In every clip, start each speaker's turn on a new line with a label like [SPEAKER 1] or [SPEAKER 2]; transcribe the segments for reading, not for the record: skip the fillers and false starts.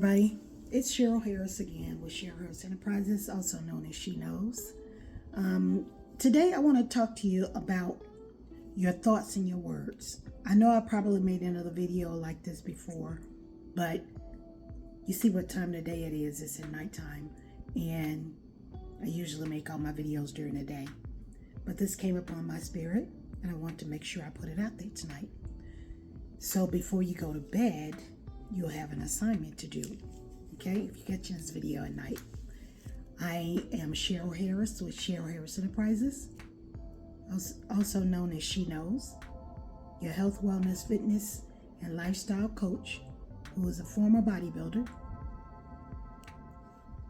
[SPEAKER 1] everybody, it's Cheryl Harris again with Cheryl Harris Enterprises, also known as She Knows. Today I want to talk to you about your thoughts and your words. I know I probably made another video like this before, but you see what time of the day it is. It's at nighttime, and I usually make all my videos during the day. But this came upon my spirit, and I want to make sure I put it out there tonight. So before you go to bed, you'll have an assignment to do, okay? If you're catching this video at night. I am Cheryl Harris with Cheryl Harris Enterprises, also known as She Knows, your health, wellness, fitness, and lifestyle coach who is a former bodybuilder.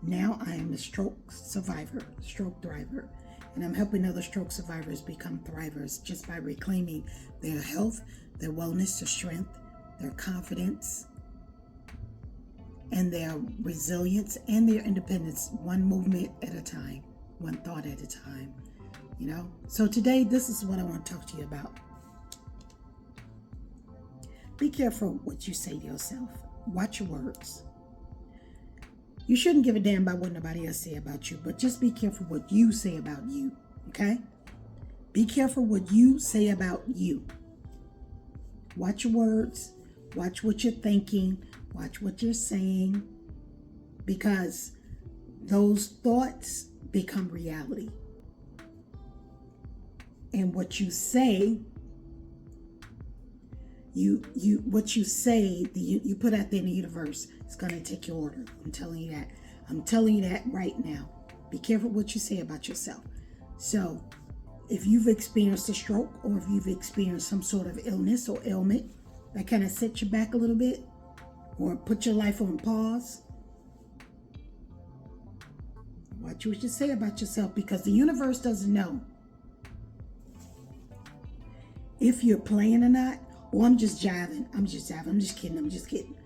[SPEAKER 1] Now I am a stroke survivor, stroke thriver, and I'm helping other stroke survivors become thrivers just by reclaiming their health, their wellness, their strength, their confidence, and their resilience and their independence, one movement at a time, one thought at a time, you know? So today, this is what I want to talk to you about. Be careful what you say to yourself. Watch your words. You shouldn't give a damn about what nobody else say about you, but just be careful what you say about you, okay? Be careful what you say about you. Watch your words. Watch what you're thinking. Watch what you're saying, because those thoughts become reality. And what you say, you put out there in the universe, it's going to take your order. I'm telling you that. I'm telling you that right now. Be careful what you say about yourself. So if you've experienced a stroke, or if you've experienced some sort of illness or ailment that kind of sets you back a little bit, or put your life on pause, watch what you say about yourself, because the universe doesn't know if you're playing or not. Or I'm just jiving. I'm just kidding.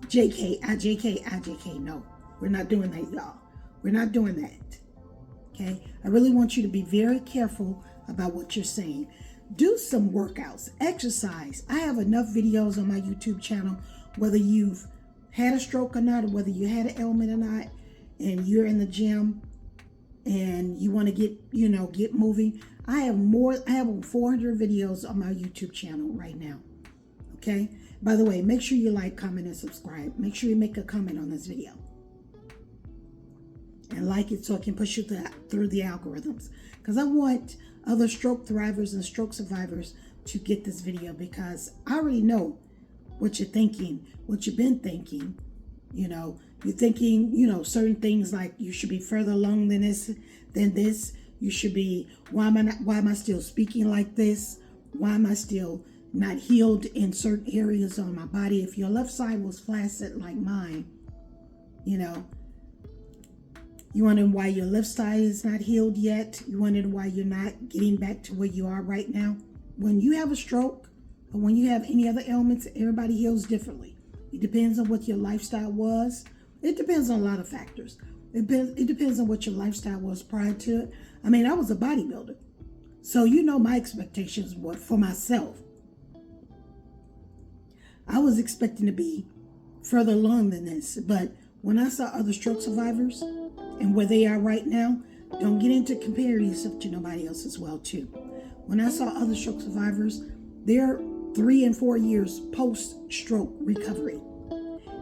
[SPEAKER 1] JK. No, we're not doing that, y'all. We're not doing that. Okay? I really want you to be very careful about what you're saying. Do some workouts, exercise. I have enough videos on my YouTube channel, whether you've had a stroke or not, or whether you had an ailment or not, and you're in the gym and you want to get moving. I have over 400 videos on my YouTube channel right now. Okay? By the way, make sure you like, comment, and subscribe. Make sure you make a comment on this video. And like it so it can push you through the algorithms. Because I want other stroke thrivers and stroke survivors to get this video, because I already know what you're thinking, what you've been thinking. You're thinking, certain things like you should be further along than this. You should be, why am I still speaking like this? Why am I still not healed in certain areas on my body? If your left side was flaccid like mine, you wondering why your left side is not healed yet. You wondering why you're not getting back to where you are right now. When you have a stroke, or when you have any other ailments, everybody heals differently. It depends on what your lifestyle was. It depends on a lot of factors. It depends on what your lifestyle was prior to it. I mean, I was a bodybuilder, so my expectations were for myself. I was expecting to be further along than this, but when I saw other stroke survivors and where they are right now, don't get into comparing yourself to nobody else as well too. When I saw other stroke survivors, they're 3 and 4 years post-stroke recovery,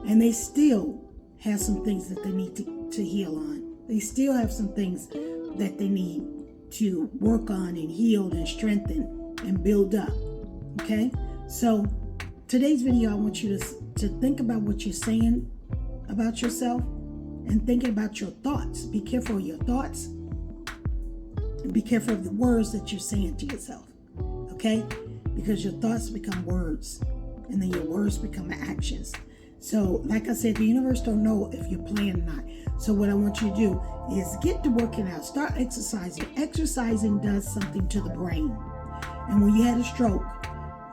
[SPEAKER 1] and they still have some things that they need to heal on. They still have some things that they need to work on and heal and strengthen and build up. Okay? So today's video, I want you to think about what you're saying about yourself and thinking about your thoughts. Be careful of your thoughts, and be careful of the words that you're saying to yourself. Okay? Because your thoughts become words, and then your words become actions. So, like I said, the universe don't know if you're playing or not. So what I want you to do is get to working out. Start exercising. Exercising does something to the brain. And when you had a stroke,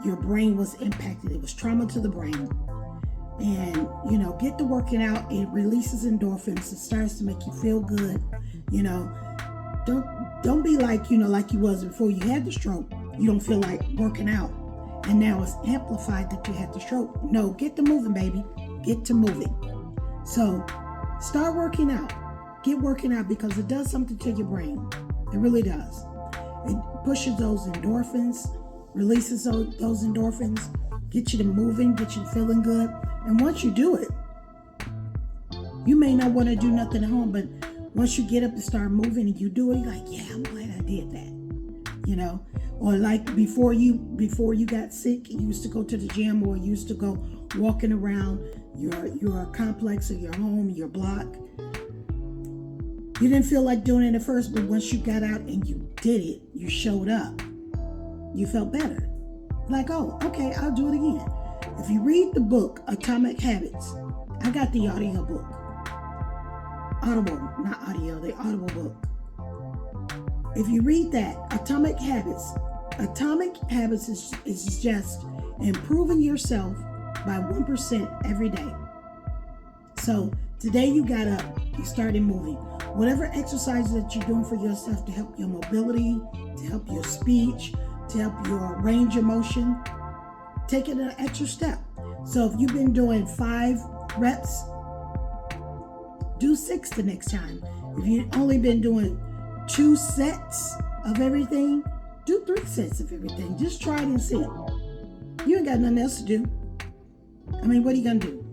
[SPEAKER 1] your brain was impacted. It was trauma to the brain. And, get to working out. It releases endorphins. It starts to make you feel good. Don't be like you was before you had the stroke. You don't feel like working out, and now it's amplified that you had the stroke. No, get to moving, baby. Get to moving. So start working out. Get working out because it does something to your brain. It really does. It pushes those endorphins, releases those endorphins, get you to moving, get you to feeling good. And once you do it, you may not want to do nothing at home, but once you get up and start moving and you do it, you're like, yeah, I'm glad I did that. You know, or like before you got sick, you used to go to the gym or you used to go walking around your complex or your home, your block. You didn't feel like doing it at first, but once you got out and you did it, you showed up, you felt better. Like, oh, okay, I'll do it again. If you read the book, Atomic Habits, I got the audio book. Audible, not audio, the Audible book. If you read that, Atomic Habits is just improving yourself by 1% every day. So today you got up, you started moving. Whatever exercises that you're doing for yourself to help your mobility, to help your speech, to help your range of motion, take it an extra step. So if you've been doing 5 reps, do 6 the next time. If you've only been doing 2 sets of everything, do 3 sets of everything. Just try it and see. You ain't got nothing else to do. I mean, what are you gonna do?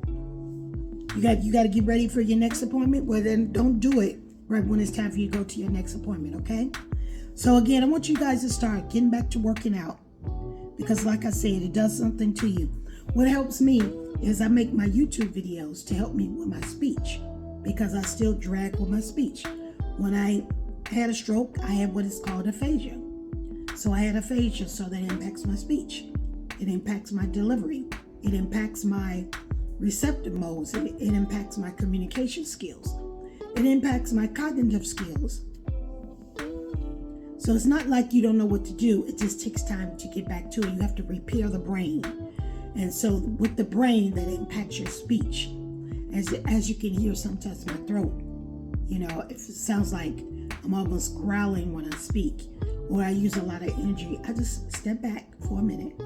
[SPEAKER 1] You got to get ready for your next appointment. Well, then don't do it right when it's time for you to go to your next appointment, okay? So again, I want you guys to start getting back to working out because like I said, it does something to you. What helps me is I make my YouTube videos to help me with my speech because I still drag with my speech. When I had a stroke, I had what is called aphasia. So I had aphasia, so that impacts my speech. It impacts my delivery. It impacts my receptive modes. It impacts my communication skills. It impacts my cognitive skills. So it's not like you don't know what to do. It just takes time to get back to it. You have to repair the brain. And so with the brain, that impacts your speech. As you can hear sometimes my throat, you know, if it sounds like I'm almost growling when I speak or I use a lot of energy, I just step back for a minute,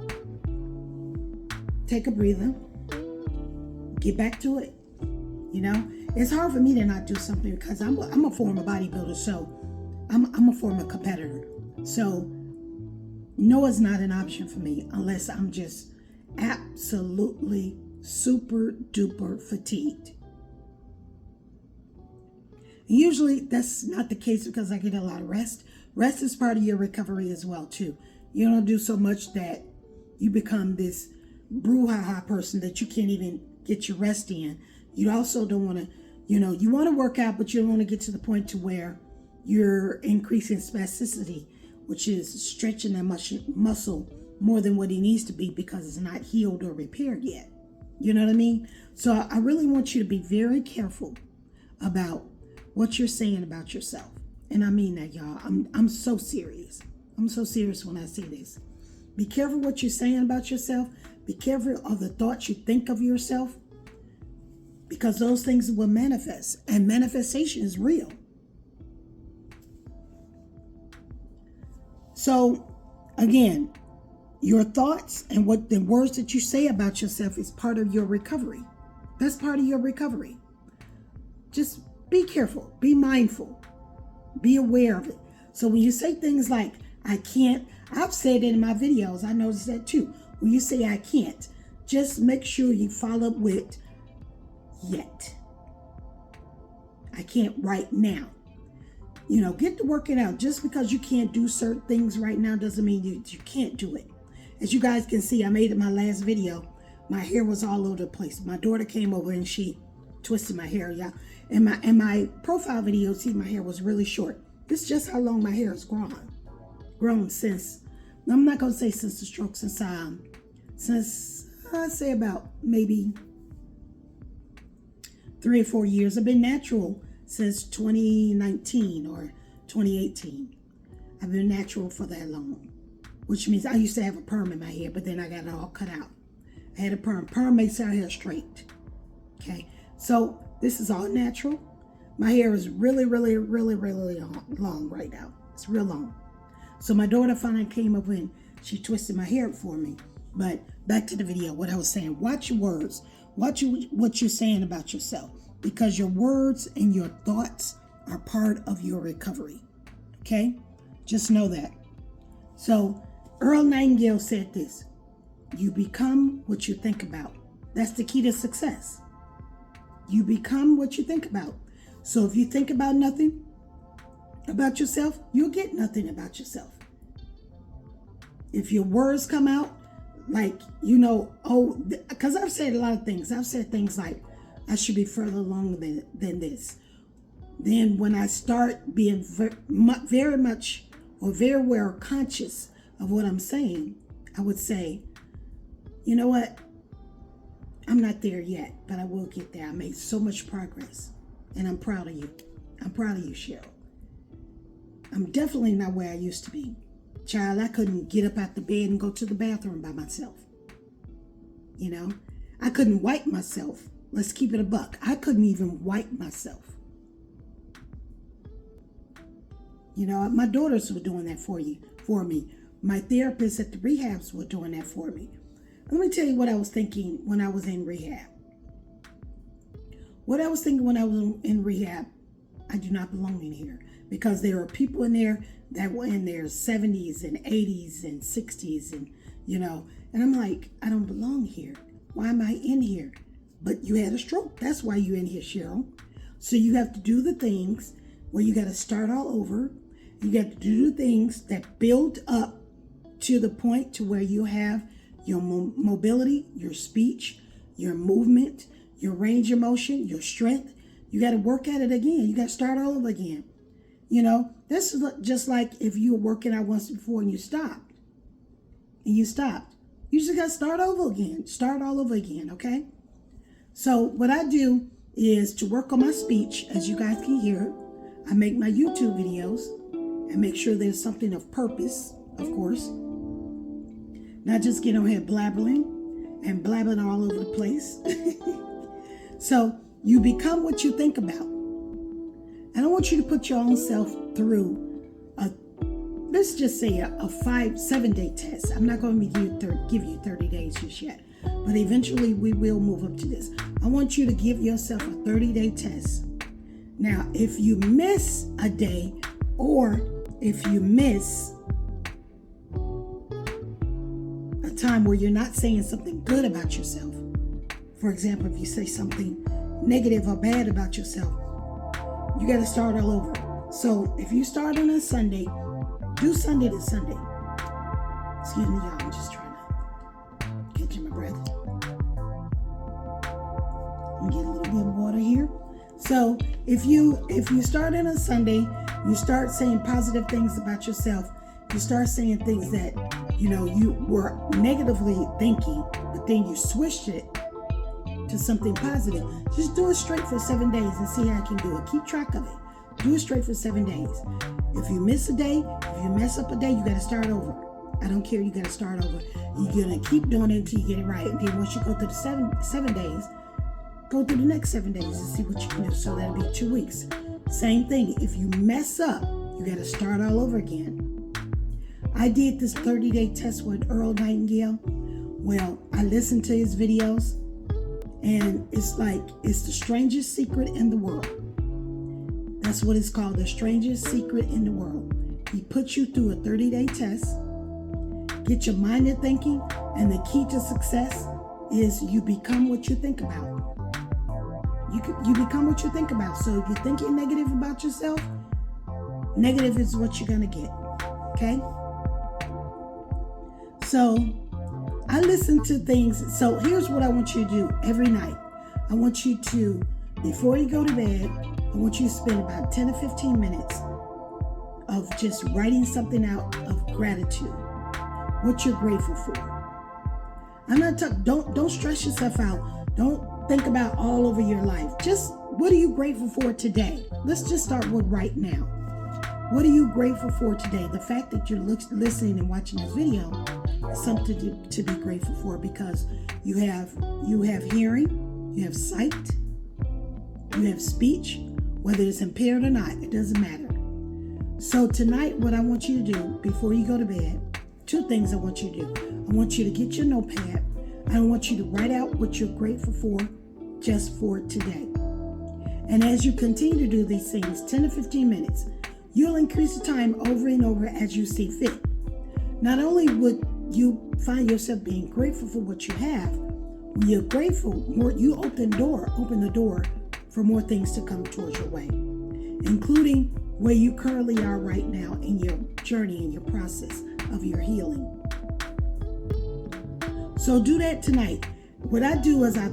[SPEAKER 1] take a breather, get back to it. You know, it's hard for me to not do something because I'm a former bodybuilder, so I'm a former competitor. So no is not an option for me unless I'm just absolutely super duper fatigued. Usually that's not the case because I get a lot of rest. Rest is part of your recovery as well too. You don't do so much that you become this brouhaha person that you can't even get your rest in. You also don't want to, you want to work out, but you don't want to get to the point to where you're increasing spasticity, which is stretching that muscle more than what it needs to be because it's not healed or repaired yet. You know what I mean? So I really want you to be very careful about what you're saying about yourself. And I mean that, y'all. I'm so serious. I'm so serious when I say this. Be careful what you're saying about yourself. Be careful of the thoughts you think of yourself, because those things will manifest, and manifestation is real. So again, your thoughts and what the words that you say about yourself is part of your recovery. That's part of your recovery. Just be careful, be mindful, be aware of it. So when you say things like, I can't, I've said it in my videos, I noticed that too. When you say I can't, just make sure you follow up with yet. I can't right now. Get to working out. Just because you can't do certain things right now doesn't mean you can't do it. As you guys can see, I made it my last video. My hair was all over the place. My daughter came over and she twisted my hair, y'all. In my profile video, see, my hair was really short. This is just how long my hair has grown since, I'm not going to say since the stroke, since I'd say about maybe 3 or 4 years. I've been natural since 2019 or 2018. I've been natural for that long, which means I used to have a perm in my hair, but then I got it all cut out. I had a perm. Perm makes our hair straight. Okay, so this is all natural. My hair is really, really, really, really long right now. It's real long. So my daughter finally came up and she twisted my hair for me. But back to the video, what I was saying. Watch your words. Watch what you're saying about yourself. because your words and your thoughts are part of your recovery. Okay? Just know that. So Earl Nightingale said this: you become what you think about. That's the key to success. You become what you think about. So if you think about nothing about yourself, you'll get nothing about yourself. If your words come out like, because I've said a lot of things. I've said things like, I should be further along than this. Then when I start being very much or very well conscious of what I'm saying, I would say, you know what? I'm not there yet, but I will get there. I made so much progress, and I'm proud of you. I'm proud of you, Cheryl. I'm definitely not where I used to be. Child, I couldn't get up out the bed and go to the bathroom by myself. I couldn't wipe myself. Let's keep it a buck. I couldn't even wipe myself. My daughters were doing that for me. My therapists at the rehabs were doing that for me. Let me tell you what I was thinking when I was in rehab. What I was thinking when I was in rehab, I do not belong in here, because there are people in there that were in their 70s and 80s and 60s and I'm like, I don't belong here. Why am I in here? But you had a stroke. That's why you're in here, Cheryl. So you have to do the things where you got to start all over. You got to do the things that build up to the point to where you have your mobility, your speech, your movement, your range of motion, your strength. You got to work at it again. You got to start all over again. This is just like if you were working out once before and you stopped. You just got to start over again. Start all over again, okay? So what I do is to work on my speech, as you guys can hear. I make my YouTube videos and make sure there's something of purpose, of course. Not just get on here blabbering all over the place. So you become what you think about. And I want you to put your own self through let's just say a 5-7 day test. I'm not going to give you 30 days just yet, but eventually we will move up to this. I want you to give yourself a 30-day test. Now, if you miss a day, or if you miss a time where you're not saying something good about yourself, for example, if you say something negative or bad about yourself, you got to start all over. So if you start on a Sunday, do Sunday to Sunday. Excuse me, y'all. I'm just trying to catch my breath. Let me get a little bit of water here. So if you start on a Sunday, you start saying positive things about yourself. You start saying things that you were negatively thinking, but then you switched it to something positive. Just do it straight for 7 days and see how you can do it. Keep track of it. Do it straight for 7 days. If you miss a day, if you mess up a day, you got to start over. I don't care. You got to start over. You're going to keep doing it until you get it right. And then once you go through the seven days, go through the next 7 days and see what you can do. So that'll be 2 weeks. Same thing. If you mess up, you got to start all over again. I did this 30-day test with Earl Nightingale. Well, I listened to his videos, and it's the strangest secret in the world. That's what it's called, the strangest secret in the world. He puts you through a 30-day test, get your mind to thinking, and the key to success is you become what you think about. You become what you think about. So if you're thinking negative about yourself, negative is what you're going to get. Okay? So I listen to things. So here's what I want you to do every night. I want you to, before you go to bed, I want you to spend about 10 to 15 minutes of just writing something out of gratitude. What you're grateful for. I'm not talking, don't stress yourself out. Don't think about all over your life. Just what are you grateful for today? Let's just start with right now. What are you grateful for today? The fact that you're listening and watching this video is something to be grateful for, because you have hearing, you have sight, you have speech, whether it's impaired or not, it doesn't matter. So tonight, what I want you to do before you go to bed, 2 things I want you to do. I want you to get your notepad. I want you to write out what you're grateful for just for today. And as you continue to do these things, 10 to 15 minutes, you'll increase the time over and over as you see fit. Not only would you find yourself being grateful for what you have, when you're grateful, you open the door for more things to come towards your way, including where you currently are right now in your journey, in your process of your healing. So do that tonight. What I do is I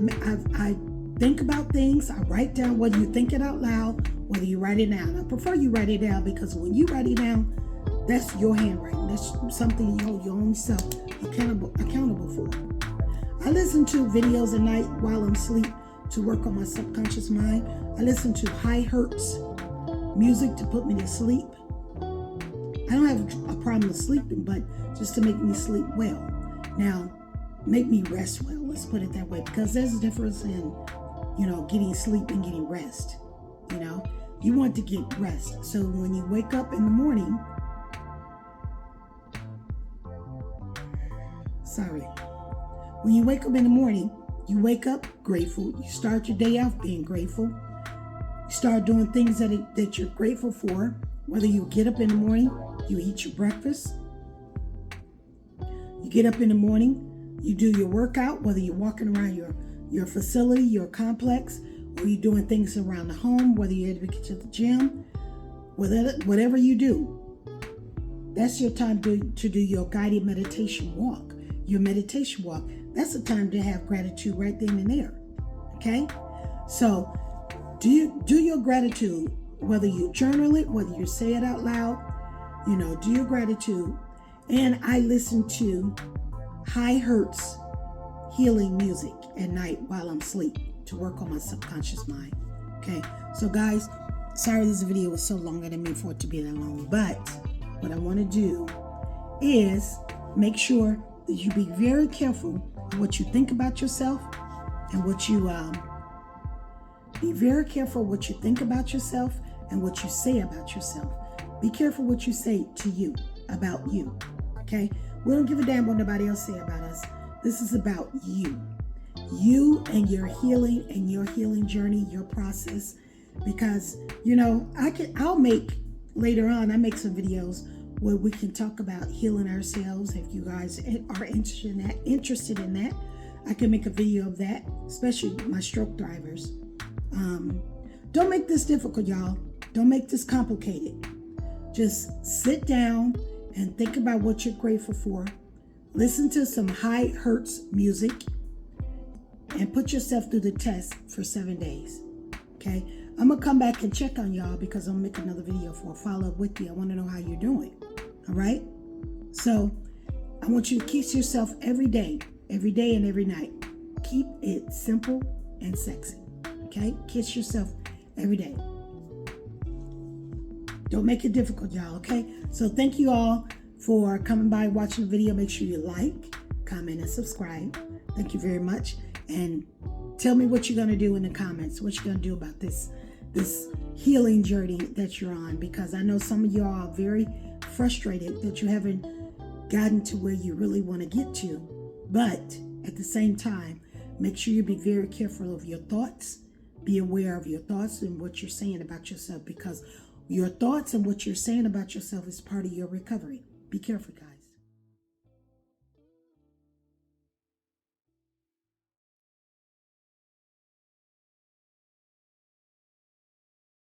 [SPEAKER 1] think about things. I write down, whether you think it out loud, whether you write it down. I prefer you write it down, because when you write it down, that's your handwriting. That's something you hold your own self accountable for. I listen to videos at night while I'm asleep to work on my subconscious mind. I listen to high hertz music to put me to sleep. I don't have a problem with sleeping, but just to make me sleep well. Now, make me rest well. Let's put it that way, because there's a difference in, getting sleep and getting rest. You want to get rest. So when you wake up in the morning, when you wake up in the morning, you wake up grateful. You start your day off being grateful. You start doing things that you're grateful for. Whether you get up in the morning, you eat your breakfast. You get up in the morning, you do your workout, whether you're walking around your facility, your complex, or you're doing things around the home, whether you're able to get to the gym, whatever you do. That's your time to do your guided meditation walk, your meditation walk. That's the time to have gratitude right then and there. Okay? So do your gratitude, whether you journal it, whether you say it out loud, do your gratitude. And I listen to high hertz healing music at night while I'm asleep to work on my subconscious mind. Okay? So guys, sorry this video was so long. I didn't mean for it to be that long. But what I want to do is make sure that you be very careful of what you think about yourself, and what you be very careful what you think about yourself and what you say about yourself. Be careful what you say to you about you. Okay? We don't give a damn what nobody else say about us. This is about you. You and your healing and your healing journey, your process. Because, I'll make later on, I make some videos where we can talk about healing ourselves. If you guys are interested in that, I can make a video of that, especially my stroke drivers. Don't make this difficult, y'all. Don't make this complicated. Just sit down and think about what you're grateful for. Listen to some high hertz music and put yourself through the test for 7 days. Okay? I'm going to come back and check on y'all, because I'm going to make another video for a follow-up with you. I want to know how you're doing. All right? So I want you to kiss yourself every day and every night. Keep it simple and sexy. Okay? Kiss yourself every day. Don't make it difficult, y'all. Okay? So thank you all for coming by, watching the video. Make sure you like, comment, and subscribe. Thank you very much. And tell me what you're going to do in the comments. What you're going to do about this healing journey that you're on. Because I know some of y'all are very frustrated that you haven't gotten to where you really want to get to. But at the same time, make sure you be very careful of your thoughts. Be aware of your thoughts and what you're saying about yourself. Because your thoughts and what you're saying about yourself is part of your recovery. Be careful, guys.